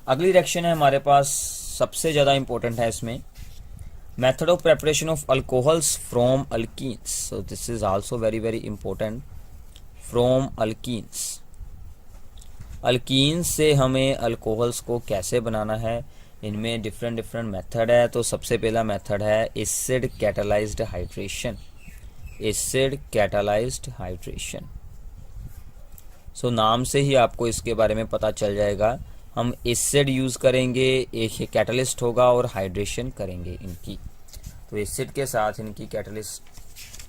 अगली रिएक्शन है हमारे पास, सबसे ज़्यादा इंपॉर्टेंट है इसमें, method of preparation of alcohols from alkenes. So this is also very very important, from alkenes. Alkenes से हमें अल्कोहल्स को कैसे बनाना है, इनमें डिफरेंट डिफरेंट मेथड है। तो सबसे पहला मेथड है acid catalysed hydration, acid catalysed hydration. So नाम से ही आपको इसके बारे में पता चल जाएगा, हम एसिड यूज़ करेंगे, एक कैटलिस्ट होगा और हाइड्रेशन करेंगे इनकी। तो एसिड के साथ इनकी कैटलिस्ट,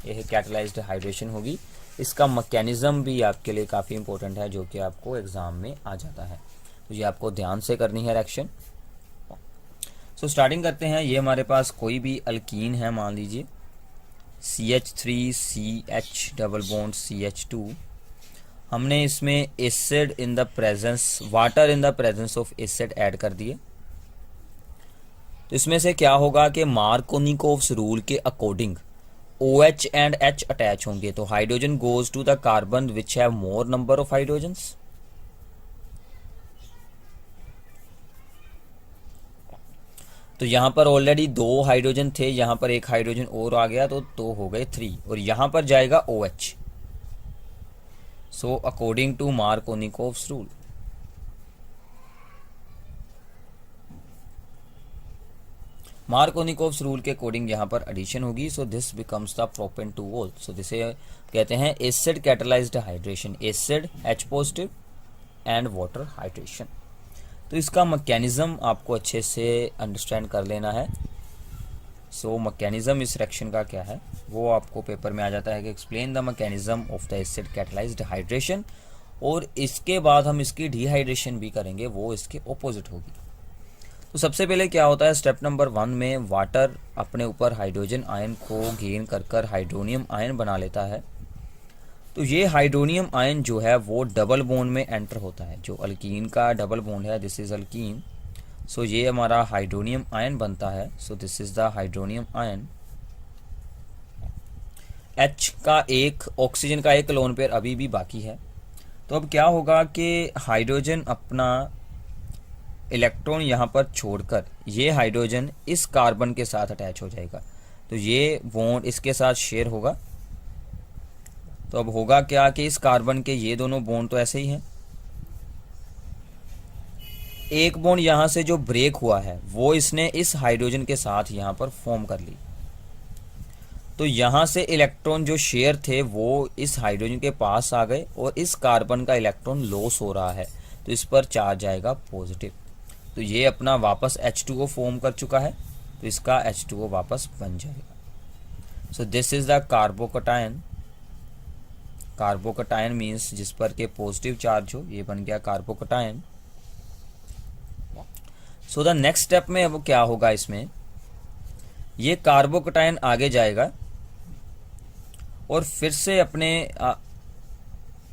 यह कैटलाइज्ड हाइड्रेशन होगी। इसका मैकेनिज्म भी आपके लिए काफ़ी इंपॉर्टेंट है, जो कि आपको एग्ज़ाम में आ जाता है, तो ये आपको ध्यान से करनी है रिएक्शन। सो स्टार्टिंग करते हैं। ये हमारे पास कोई भी अल्कीन है, मान लीजिए CH3CH डबल बॉन्ड CH2। हमने इसमें acid in the presence, water in the presence of acid add कर दिए। तो इसमें से क्या होगा कि मार्कोनिकोव्स रूल के according OH and H attach होंगे, तो hydrogen goes to the carbon which have more number of hydrogens. तो यहाँ पर ऑलरेडी 2 हाइड्रोजन थे, यहाँ पर एक हाइड्रोजन और आ गया, तो 2 हो गए 3, और यहाँ पर जाएगा OH। So according to Markovnikov's rule, Markovnikov's rule के अकॉर्डिंग यहाँ पर एडिशन होगी। So this becomes the propane two ol. So दिसे कहते हैं acid catalysed hydration, acid H positive and water hydration. तो इसका मैकेनिज्म आपको अच्छे से अंडरस्टैंड कर लेना है। सो मैकेनिज्म इस रिएक्शन का क्या है वो आपको पेपर में आ जाता है कि explain the mechanism of the acid catalysed hydration, और इसके बाद हम इसकी डिहाइड्रेशन भी करेंगे, वो इसके ऑपोजिट होगी। तो सबसे पहले क्या होता है, स्टेप नंबर 1 में वाटर अपने ऊपर हाइड्रोजन आयन को गेन कर हाइड्रोनियम आयन बना लेता है। तो ये हाइड्रोनियम आयन जो है वो डबल बॉन्ड में एंटर होता है, जो अल्कीन का डबल बॉन्ड है, दिस इज अल्कीन। सो ये हमारा हाइड्रोनियम आयन बनता है। सो this is the hydronium ion. H का एक, ऑक्सीजन का एक लोन पेयर अभी भी बाकी है। तो अब क्या होगा कि हाइड्रोजन अपना इलेक्ट्रॉन यहाँ पर छोड़कर ये हाइड्रोजन इस कार्बन के साथ अटैच हो जाएगा, तो ये बॉन्ड इसके साथ शेयर होगा। तो अब होगा क्या कि इस कार्बन के ये दोनों बॉन्ड तो ऐसे ही हैं, एक बॉन्ड यहाँ से जो ब्रेक हुआ है वो इसने इस हाइड्रोजन के साथ यहाँ पर फॉर्म कर ली। तो यहाँ से इलेक्ट्रॉन जो शेयर थे वो इस हाइड्रोजन के पास आ गए, और इस कार्बन का इलेक्ट्रॉन लॉस हो रहा है, तो इस पर चार्ज आएगा पॉजिटिव। तो ये अपना वापस H2O फॉर्म कर चुका है, तो इसका H2O वापस बन जाएगा। सो this is the carbocation. Carbocation means जिस पर के पॉजिटिव चार्ज हो, ये बन गया carbocation. So the next step में अब क्या होगा, इसमें ये कार्बोकटायन आगे जाएगा और फिर से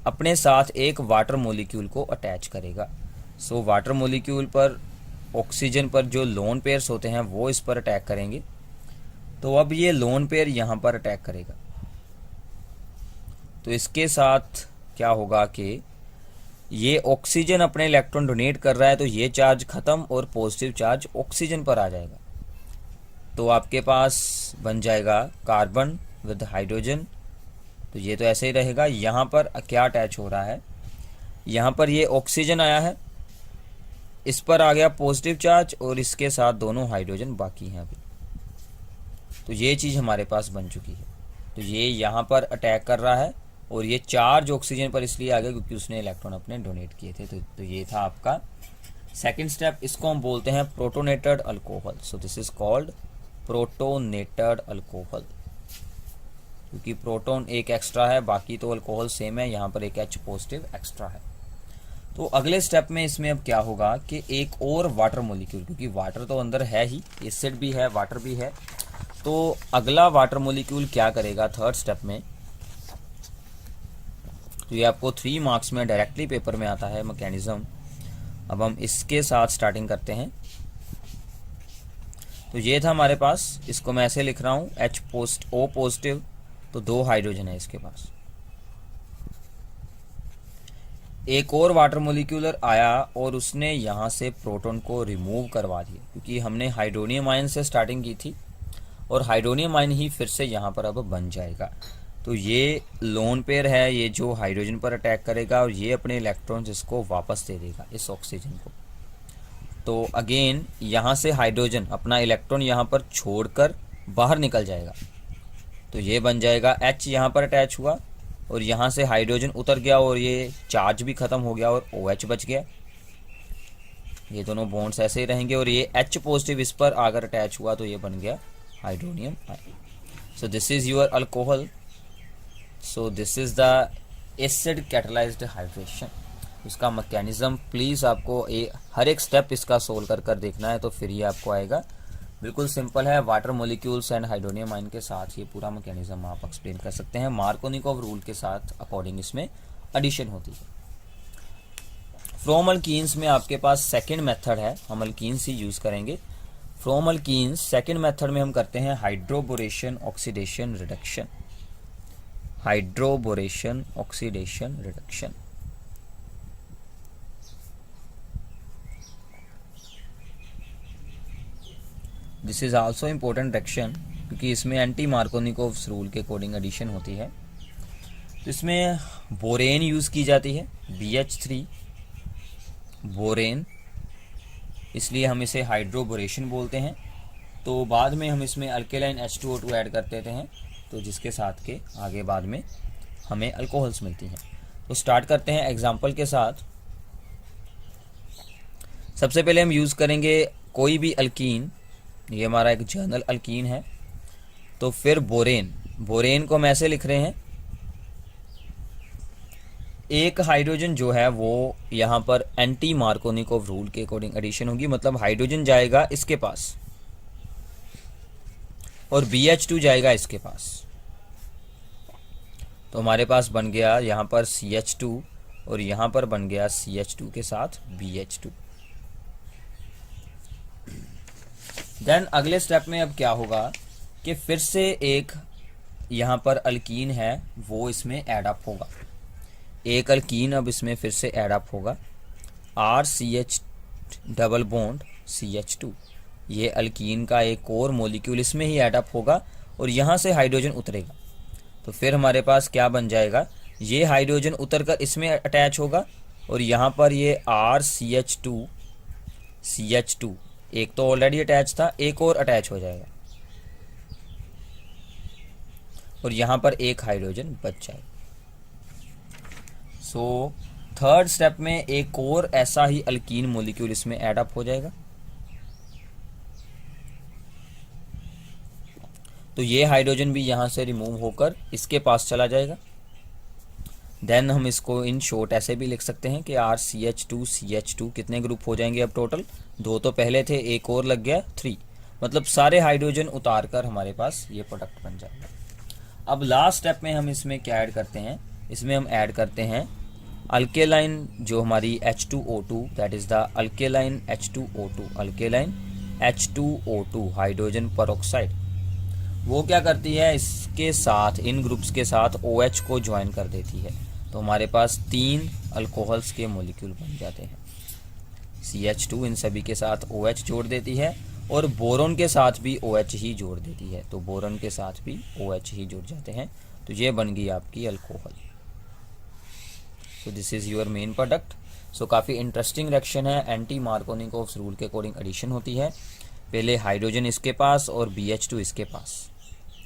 अपने साथ एक वाटर मॉलिक्यूल को अटैच करेगा। सो वाटर मॉलिक्यूल पर ऑक्सीजन पर जो लोन पेयर्स होते हैं वो इस पर अटैक करेंगे। तो अब ये लोन पेयर यहाँ पर अटैक करेगा, तो इसके साथ क्या होगा कि ये ऑक्सीजन अपने इलेक्ट्रॉन डोनेट कर रहा है, तो ये चार्ज खत्म और पॉजिटिव चार्ज ऑक्सीजन पर आ जाएगा। तो आपके पास बन जाएगा कार्बन विद हाइड्रोजन। तो ये तो ऐसे ही रहेगा। यहाँ पर क्या अटैच हो रहा है, यहाँ पर ये ऑक्सीजन आया है, इस पर आ गया पॉजिटिव चार्ज, और इसके साथ दोनों हाइड्रोजन बाकी हैं अभी। तो ये चीज़ हमारे पास बन चुकी है। तो ये यहाँ पर अटैक कर रहा है, और ये चार्ज ऑक्सीजन पर इसलिए आ गया क्योंकि उसने इलेक्ट्रॉन अपने डोनेट किए थे। तो ये था आपका सेकंड स्टेप। इसको हम बोलते हैं protonated alcohol. So this is called protonated alcohol, क्योंकि प्रोटोन एक एक्स्ट्रा है, बाकी तो अल्कोहल सेम है, यहाँ पर एक H पॉजिटिव एक्स्ट्रा है। तो अगले स्टेप में इसमें अब क्या होगा कि एक और वाटर मॉलिक्यूल, क्योंकि वाटर तो अंदर है ही, एसिड भी है वाटर भी है, तो अगला वाटर मॉलिक्यूल क्या करेगा थर्ड स्टेप में। तो ये आपको 3 मार्क्स में डायरेक्टली पेपर में आता है मैकेनिज्म। अब हम इसके साथ स्टार्टिंग करते हैं। तो ये था हमारे पास, इसको मैं ऐसे लिख रहा हूँ O पॉजिटिव, तो 2 हाइड्रोजन है इसके पास। एक और वाटर मोलिक्यूलर आया और उसने यहाँ से प्रोटॉन को रिमूव करवा दिया, क्योंकि हमने हाइड्रोनियम आयन से स्टार्टिंग की थी और हाइड्रोनियम आयन ही फिर से यहाँ पर अब बन जाएगा। तो ये लोन पेयर है, ये जो हाइड्रोजन पर अटैक करेगा और ये अपने इलेक्ट्रॉन्स इसको वापस दे देगा इस ऑक्सीजन को। तो अगेन यहाँ से हाइड्रोजन अपना इलेक्ट्रॉन यहाँ पर छोड़कर बाहर निकल जाएगा, तो ये बन जाएगा H यहाँ पर अटैच हुआ और यहाँ से हाइड्रोजन उतर गया और ये चार्ज भी ख़त्म हो गया और OH बच गया। ये दोनों बॉन्ड्स ऐसे ही रहेंगे और ये H पॉजिटिव इस पर अगर अटैच हुआ तो ये बन गया hydronium ion. So this is your alcohol. So this is the acid catalysed hydration. इसका मैकेनिज्म प्लीज़ आपको हर एक स्टेप इसका सोल्व कर कर देखना है, तो फिर ये आपको आएगा। बिल्कुल सिंपल है, water molecules and hydronium ion के साथ ये पूरा मैकेनिज्म आप एक्सप्लेन कर सकते हैं। मार्कोनिकोव रूल के साथ अकॉर्डिंग इसमें एडिशन होती है। फ्रॉम अल्कीन्स में आपके पास सेकेंड मेथड है, हम अल्कीन्स ही यूज़ करेंगे। फ्रॉम अल्कीन्स सेकेंड मेथड में हम करते हैं hydroboration oxidation reduction. Hydroboration oxidation reduction. This is also important reaction, क्योंकि इसमें एंटी मार्कोनिकोव रूल के अकॉर्डिंग एडिशन होती है। तो इसमें बोरेन यूज़ की जाती है, BH3 बोरेन, इसलिए हम इसे हाइड्रोबोरेशन बोलते हैं। तो बाद में हम इसमें अल्केलाइन H2O2 ऐड कर देते हैं, तो जिसके साथ के आगे बाद में हमें अल्कोहल्स मिलती हैं। तो स्टार्ट करते हैं एग्जाम्पल के साथ। सबसे पहले हम यूज़ करेंगे कोई भी अल्कीन, ये हमारा एक जर्नल अल्कीन है। तो फिर बोरेन, बोरेन को हम ऐसे लिख रहे हैं, एक हाइड्रोजन जो है वो यहाँ पर एंटी मार्कोनिकोव रूल के अकॉर्डिंग एडिशन होगी, मतलब हाइड्रोजन जाएगा इसके पास और BH2 जाएगा इसके पास। तो हमारे पास बन गया यहाँ पर CH2 और यहाँ पर बन गया CH2 के साथ BH2। देन अगले स्टेप में अब क्या होगा कि फिर से एक यहाँ पर अल्कीन है वो इसमें ऐड अप होगा। एक अल्कीन अब इसमें फिर से ऐड अप होगा, RCH डबल बॉन्ड CH2। ये अल्कीन का एक और मॉलिक्यूल इसमें ही ऐड अप होगा और यहाँ से हाइड्रोजन उतरेगा। तो फिर हमारे पास क्या बन जाएगा, ये हाइड्रोजन उतरकर इसमें अटैच होगा और यहाँ पर ये RCH2 CH2 एक तो ऑलरेडी अटैच था, एक और अटैच हो जाएगा और यहाँ पर एक हाइड्रोजन बच जाएगा। सो थर्ड स्टेप में एक और ऐसा ही अल्कीन मॉलिक्यूल इसमें ऐड अप हो जाएगा। तो ये हाइड्रोजन भी यहाँ से रिमूव होकर इसके पास चला जाएगा। देन हम इसको इन शॉर्ट ऐसे भी लिख सकते हैं कि RCH2 CH2 कितने ग्रुप हो जाएंगे अब टोटल, 2 तो पहले थे, एक और लग गया 3, मतलब सारे हाइड्रोजन उतार कर हमारे पास ये प्रोडक्ट बन जाएगा। अब लास्ट स्टेप में हम इसमें क्या ऐड करते हैं, इसमें हम ऐड करते हैं अल्केलाइन, जो हमारी H2O2, that is the alkaline H2O2, alkaline H2O2 hydrogen peroxide. वो क्या करती है, इसके साथ इन ग्रुप्स के साथ OH को ज्वाइन कर देती है। तो हमारे पास 3 अल्कोहल्स के मॉलिक्यूल बन जाते हैं। CH2 इन सभी के साथ OH जोड़ देती है और बोरोन के साथ भी OH ही जोड़ देती है, तो बोरोन के साथ भी OH ही जुड़ जाते हैं। तो ये बन गई आपकी alcohol. So this is your main product. So काफ़ी इंटरेस्टिंग रिएक्शन है, एंटी मार्कोनिकोव रूल के अकॉर्डिंग एडिशन होती है। पहले हाइड्रोजन इसके पास और BH2 इसके पास,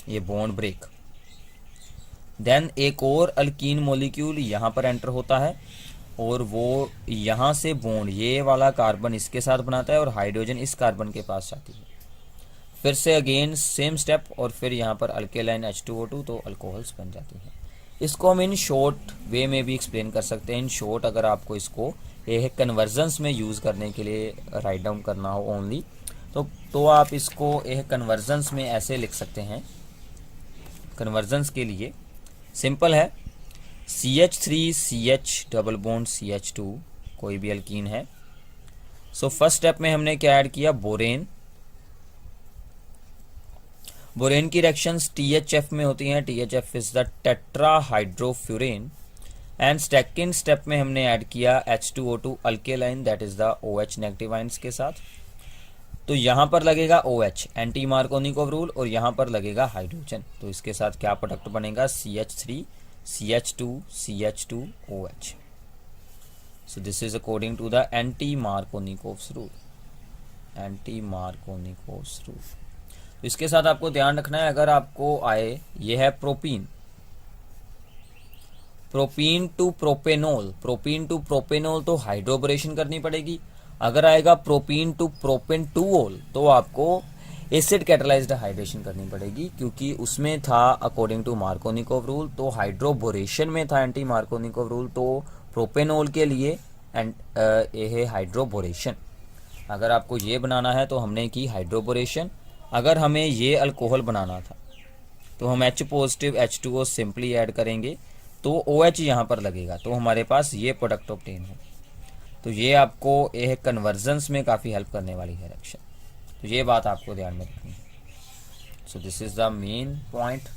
ये बॉन्ड ब्रेक। देन एक और अल्कीन मॉलिक्यूल यहाँ पर एंटर होता है और वो यहाँ से बॉन्ड, ये वाला कार्बन इसके साथ बनाता है और हाइड्रोजन इस कार्बन के पास जाती है। फिर से अगेन सेम स्टेप और फिर यहाँ पर अल्केलाइन H2O2, तो अल्कोहल्स बन जाती हैं। इसको हम इन शॉर्ट वे में भी एक्सप्लेन कर सकते हैं। इन शॉर्ट अगर आपको इसको एक कन्वर्जन्स में यूज़ करने के लिए राइट डाउन करना हो ओनली, तो आप इसको एक कन्वर्जन्स में ऐसे लिख सकते हैं। कन्वर्जन्स के लिए सिंपल है, CH3 CH double bond CH2 कोई भी अल्कीन है। सो फर्स्ट स्टेप में हमने क्या ऐड किया, बोरेन। बोरेन की रिएक्शंस THF में होती हैं। THF is the tetrahydrofuran. And second step में हमने ऐड किया H2O2 alkaline, that is the OH negative ions के साथ। तो यहाँ पर लगेगा OH एंटी मार्कोनिकोव रूल, और यहाँ पर लगेगा हाइड्रोजन। तो इसके साथ क्या प्रोडक्ट बनेगा, CH3 CH2 CH2OH। So this is according to the anti Markovnikov's rule, anti Markovnikov's rule. तो इसके साथ आपको ध्यान रखना है, अगर आपको आए ये है propene, propene to propanol, propene to propanol तो हाइड्रोबोरेशन करनी पड़ेगी। अगर आएगा प्रोपीन टू प्रोपेन टूओल तो आपको एसिड कैटालाइज्ड हाइड्रेशन करनी पड़ेगी, क्योंकि उसमें था अकॉर्डिंग टू मार्कोनिकोव रूल, तो हाइड्रोबोरेशन में था एंटी मार्कोनिकोव रूल, तो प्रोपेनोल के लिए ये है हाइड्रोबोरेशन। अगर आपको ये बनाना है तो हमने की हाइड्रोबोरेशन। अगर हमें ये अल्कोहल बनाना था तो हम H positive H2O simply add करेंगे, तो OH यहाँ पर लगेगा, तो हमारे पास ये प्रोडक्ट ऑब्टेन हो। तो ये आपको ये कन्वर्जन्स में काफ़ी हेल्प करने वाली है रिएक्शन। तो ये बात आपको ध्यान में रखनी है। सो this is the main point